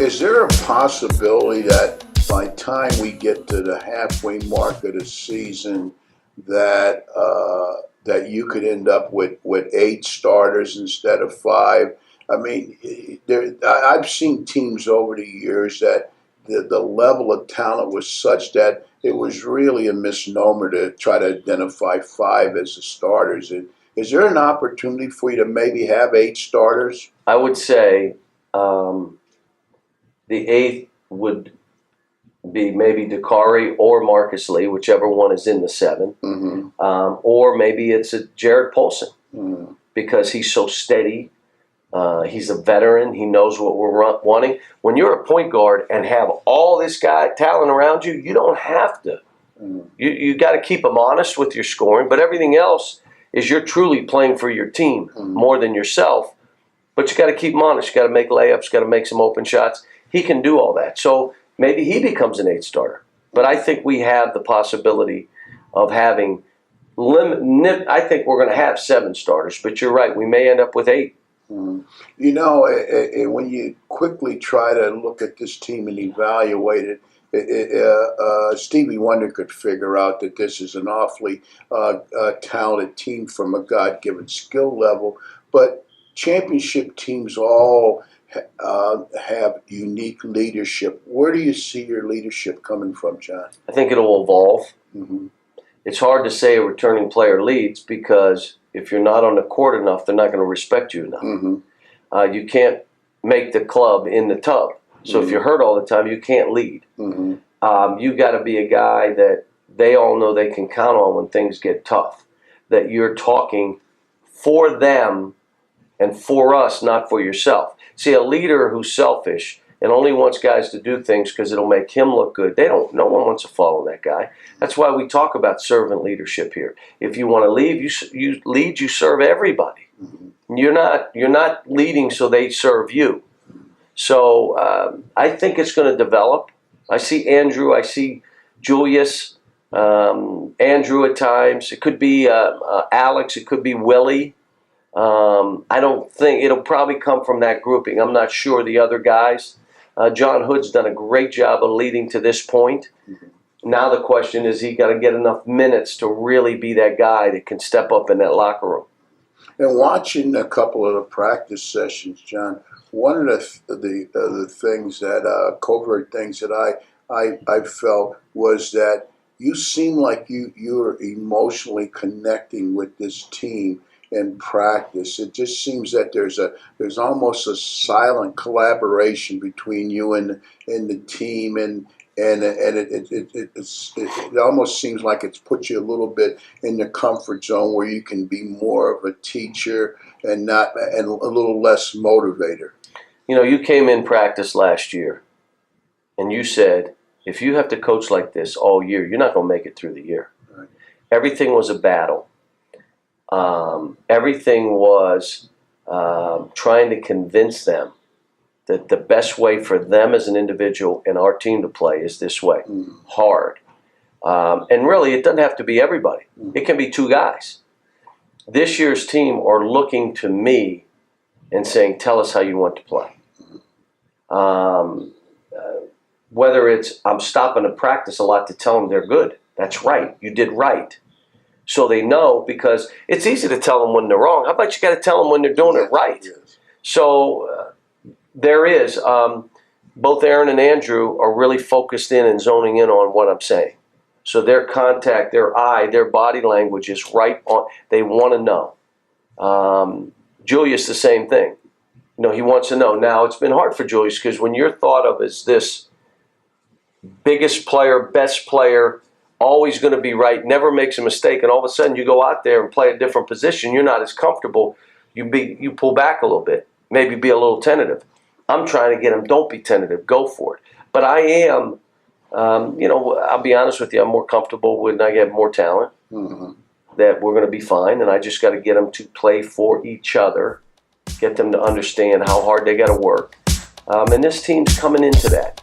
Is there a possibility that by the time we get to the halfway mark of the season that that you could end up with 8 starters instead of 5? I mean, I've seen teams over the years that the level of talent was such that it was really a misnomer to try to identify 5 as the starters. Is there an opportunity for you to maybe have 8 starters? I would say the 8th would be maybe Dakari or Marcus Lee, whichever one is in the 7. Mm-hmm. Or maybe it's a Jared Polson Mm-hmm. because he's so steady. He's a veteran. He knows what we're wanting. When you're a point guard and have all this talent around you, you don't have to. Mm-hmm. You got to keep them honest with your scoring, but everything else is you're truly playing for your team Mm-hmm. more than yourself. But you got to keep them honest. You got to make layups. Got to make some open shots. He can do all that. So maybe he becomes an 8 starter. But I think we have the possibility of having I think we're going to have 7 starters. But you're right. We may end up with 8. Mm. You know, when you quickly try to look at this team and evaluate it, Stevie Wonder could figure out that this is an awfully talented team from a God-given skill level. But championship teams all have unique leadership. Where do you see your leadership coming from, John? I think it'll evolve. Mm-hmm. It's hard to say a returning player leads because if you're not on the court enough, they're not going to respect you enough. Mm-hmm. You can't make the club in the tub. So Mm-hmm. if you're hurt all the time, you can't lead. Mm-hmm. You got to be a guy that they all know they can count on when things get tough. That you're talking for them and for us, not for yourself. See, a leader who's selfish and only wants guys to do things because it'll make him look good, no one wants to follow that guy. That's why we talk about servant leadership here. If you want to lead, you lead, you serve everybody. Mm-hmm. You're not leading so they serve you. So I think it's going to develop. I see Andrew, I see Julius, Andrew at times. It could be Alex, it could be Willie. I don't think it'll probably come from that grouping. I'm not sure the other guys. John Hood's done a great job of leading to this point. Mm-hmm. Now the question is, he got to get enough minutes to really be that guy that can step up in that locker room. And watching a couple of the practice sessions, John, one of the things that covert things that I felt was that you seem like you're emotionally connecting with this team in practice. It just seems that there's almost a silent collaboration between you and the team, and it almost seems like it's put you a little bit in the comfort zone where you can be more of a teacher and a little less motivator. You know, you came in practice last year and you said, if you have to coach like this all year, you're not going to make it through the year. Right. Everything was a battle. Everything was trying to convince them that the best way for them as an individual and our team to play is this way, hard. And really, it doesn't have to be everybody. It can be 2 guys. This year's team are looking to me and saying, tell us how you want to play. Whether it's I'm stopping to practice a lot to tell them they're good. That's right. You did right. So they know, because it's easy to tell them when they're wrong. How about you got to tell them when they're doing it right? Yes. So there is. Both Aaron and Andrew are really focused in and zoning in on what I'm saying. So their contact, their eye, their body language is right on. They want to know. Julius, the same thing. You know, he wants to know. Now, it's been hard for Julius because when you're thought of as this biggest player, best player, always going to be right, never makes a mistake, and all of a sudden you go out there and play a different position, you're not as comfortable, you pull back a little bit, maybe be a little tentative. I'm trying to get him, don't be tentative, go for it. But I am, I'll be honest with you, I'm more comfortable when I get more talent, that we're going to be fine, and I just got to get them to play for each other, get them to understand how hard they got to work. And this team's coming into that.